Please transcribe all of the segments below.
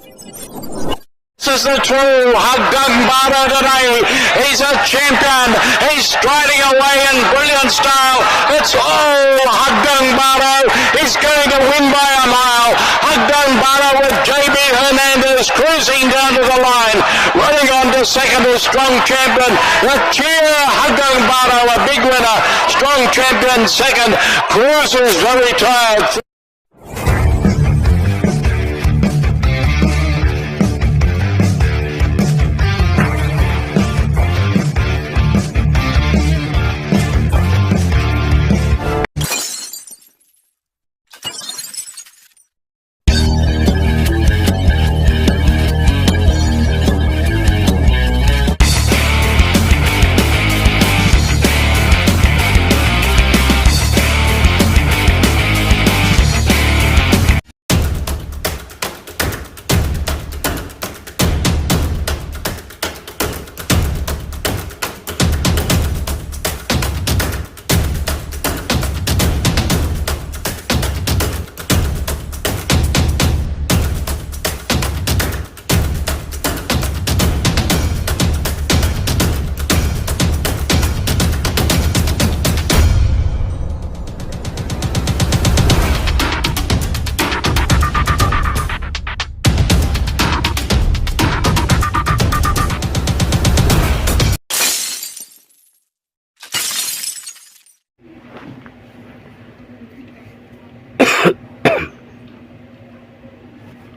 This is the true Hagdung Bada today. He's a champion. He's striding away in brilliant style. It's all Hagdung Bada. He's going to win by a mile. Hagdung Bada with JB Hernandez cruising down to the line. Running on to second is Strong Champion. The cheer Hagdung Bada, a big winner. Strong Champion second. Cruises very tired.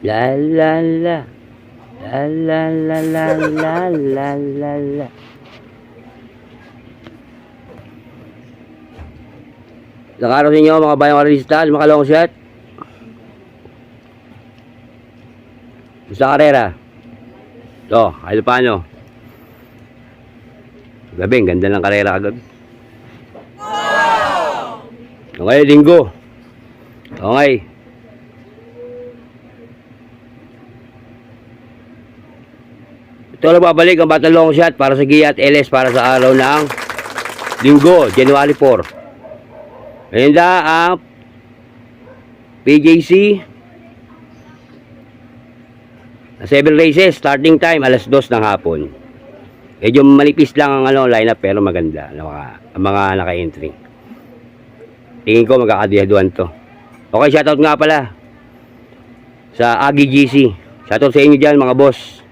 La la la la la la la la la la la. Ilang araw sa inyo mga bayang karista, makalong shot sa karera. So, ay paano? Gabi, ganda ng karera kagabi. Okay, linggo. Okay. Ito lang babalik ang battle long shot para sa Gia at LS para sa araw ng linggo, January 4. Ngayon na ang PJC 7 races, starting time alas 2 ng hapon. Medyo malipis lang ang lineup pero maganda ang mga naka-entry. Tingin ko magkakadihaduan to. Okay, shoutout nga pala sa Agi GC. Shoutout sa inyo dyan mga boss.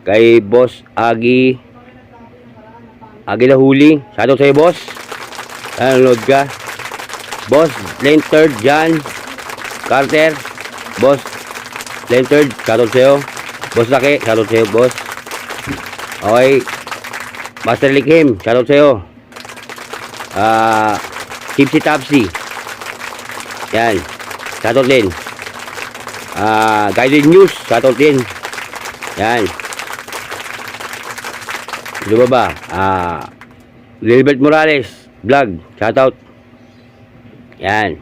Kay Boss Agi Lahuli, shoutout sa'yo boss. Nanonood ka. Boss Lenterd John Carter, Boss Lenterd, shoutout sa'yo. Boss Laki, shoutout sa'yo boss. Okay, Master Likhim, shoutout sa'yo. Tipsy Tapsy, yan, shoutout din. Guided News, shoutout din. Yan. Diba ba? Lilbert Morales vlog, shoutout. Yan.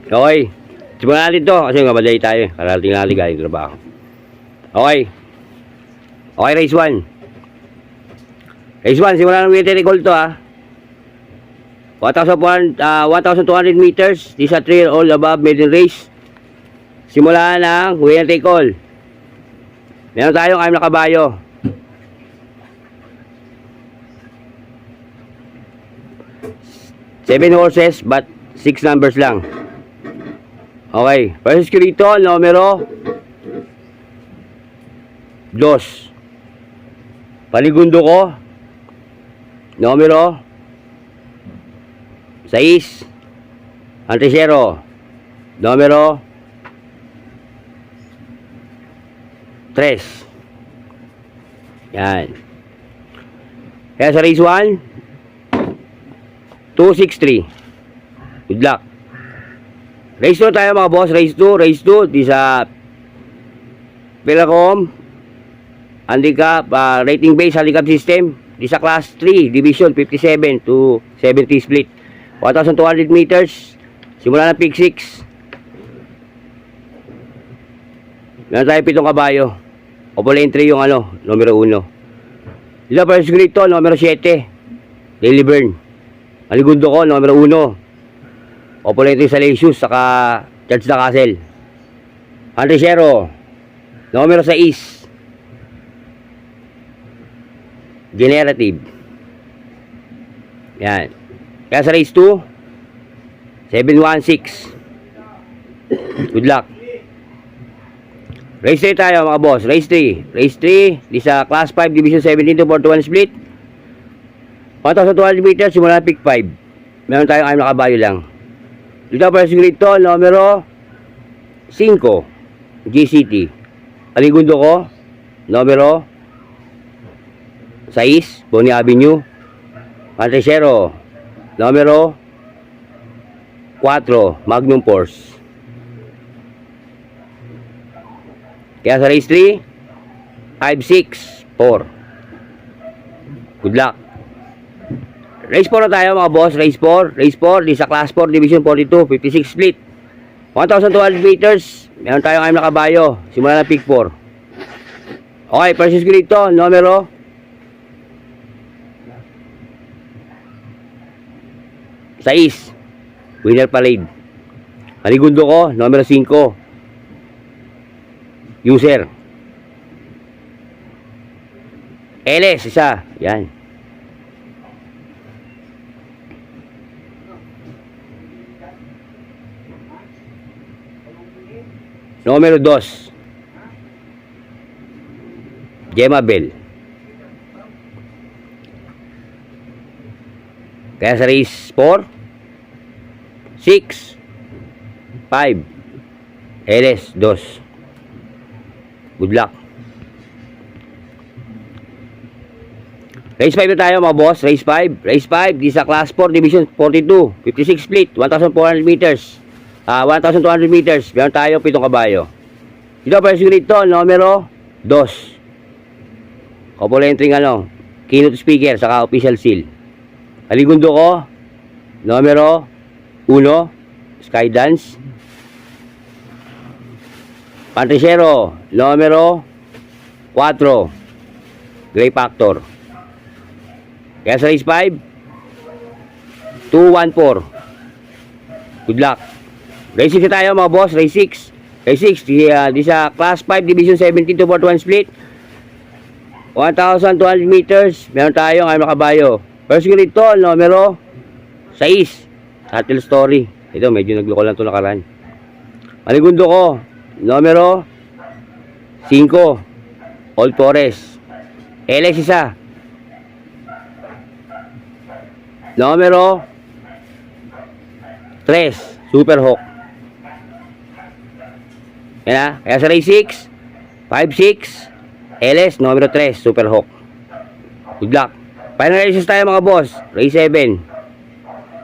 Okay, simulan natin to kasi mabalay tayo. Karating natin galing trabaho. Okay. Okay, race 1. Race 1, simulan ng military call to 1,200 meters. This is a trail all above maiden race. Simula ng winner take all. Meron tayong 6 na kabayo. Seven horses but 6 numbers lang. Okay. First escrito, numero 2. Paligundo ko, numero 6. Antisero, numero 3. Yan. Kaya sa race 1, 263. Good luck. Race 2 tayo mga boss. Race 2. Di sa Pilacom handicap, rating based handicap system. Di sa class 3, division 57 to 70 split. 1,200 meters. Simula ng pick 6. Meron tayo 7 kabayo. Opal entry yung numero 1. Ila first grade to, numero 7. Daily Burn. Aligundo ko, numero 1. Operating Salesius, saka Church na Castle. Antrechero, numero 6. Generative. Yan. Kaya sa race 2, 716. Good luck. Race 3 tayo mga boss. Race 3. Race 3, di sa Class 5, Division 17 to 41 split. 1,200 meters, simula na pick 5. Meron tayong 6 na kabayo lang. Dito para sa grito, numero 5. GCT. Aligundo ko, numero 6. Boni Avenue. Antrechero, numero 4. Magnum Force. Kaya sa race 3, 5, 6, 4. Good luck. Race 4 na tayo mga boss. Race 4. Race 4, di sa Class 4, Division 42, 56 split. 1,200 meters. Meron tayong 6 na kabayo. Simula na pick 4. Okay, first grade to, numero 6. Winner Parade. Aligundo ko, numero 5. User. LS, isa. Yan. Numero 2. Gemma Bell. Kaya sa race 4, 6, 5, LS 2. Good luck. Race 5 na tayo mga boss. Race 5. Race 5. Di sa Class 4 Division 42. 56 split. 1,400 meters. 1,200 meters. Meron tayo 7 kabayo. Dito para sa grade to, numero 2. Couple entering keynote speaker saka official seal. Aligundo ko, numero 1. Skydance. Antrechero, numero 4. Gray Factor. Kaya sa race 5, 214. Good luck. Race 6 tayo mga boss. Race 6. Race 6, di sa Class 5 Division 17 to 41 split. 1,200 meters. Meron tayong 6 na kabayo. First grade to, numero 6. Title story. Ito, medyo nagloko lang ito nakaraan. Aligundo ko, numero 5. Old Forest. LX isa. Numero 3. Super Hawk. Yan na. Kaya sa race 6, 5, 6, LS, numero 3, Super Hawk. Good luck. Final races tayo mga boss. Race 7.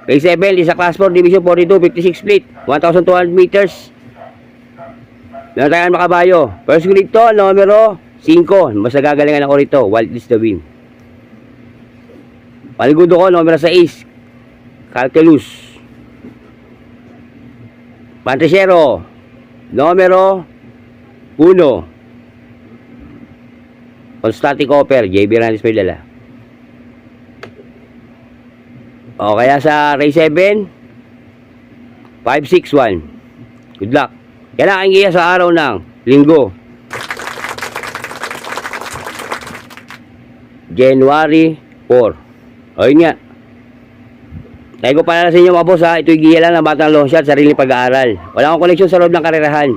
Race 7, isa Class 4, Division 42, 56 split. 1,200 meters. Meron tayong makabayo. First grade to, numero 5. Mas nagagalingan ako rito. Wild is the win. Paligundo ko, numero 6. Calculus. Antrechero, numero 1. Constante Copper, JB Randes Medala. O kaya sa race 7, 561. Good luck. Yan ang iya sa araw ng linggo, January 4. O yun nga. Tayo ko pala sa inyo mga boss ha. Ito'y giya lang ng Batang Long Shot, sariling pag-aaral. Wala akong koneksyon sa loob ng karerahan.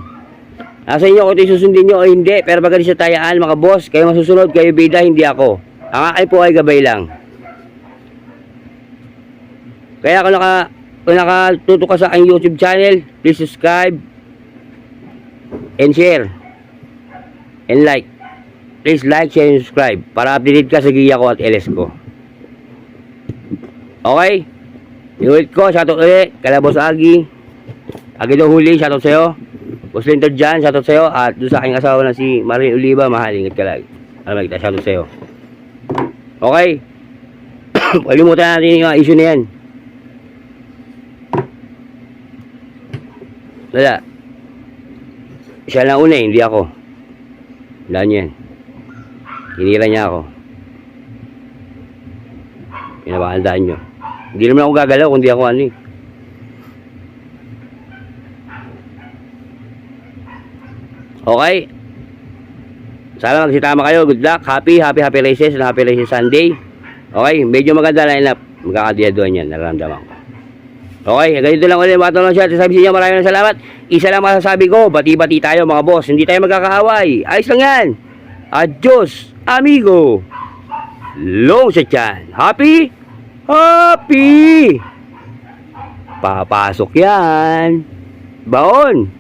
Nasa inyo kung ito'y susundin nyo o hindi. Pero pagka di sa tayaan mga boss, kayo masusunod, kayo bida, hindi ako. Ang akin po ay gabay lang. Kaya kung nakatuto ka sa aking YouTube channel, please subscribe and share and like. Please like, share, and subscribe para updated ka sa giya ko at LS ko. Okay? Inulit ko, shoutout ulit kala Boss Agi. Agi daw huli, shoutout sa'yo. Boss Linter dyan, shoutout sa'yo. At doon sa aking asawa na si Marie Oliva, mahal, ingat ka lang. Alam kita, shoutout sa'yo. Okay? Palimutan natin yung issue na yan. Wala. Siya lang una, hindi ako. Wala niyan. Hinira niya ako. Pinabakandaan nyo. Hindi naman ako gagalaw kundi ako Okay? Sana magsitama kayo. Good luck. Happy races and happy races Sunday. Okay? Medyo maganda line up. Magkakadiyaduan yan. Nararamdaman ko. Okay, ganito lang ulit mga tulong siya. Sabi sa inyo, maraming salamat. Isa lang masasabi ko, bati-bati tayo mga boss. Hindi tayo magkakaaway. Ayos lang yan. Adios, amigo. Long sa tiyan. Happy? Happy! Papasok yan. Baon.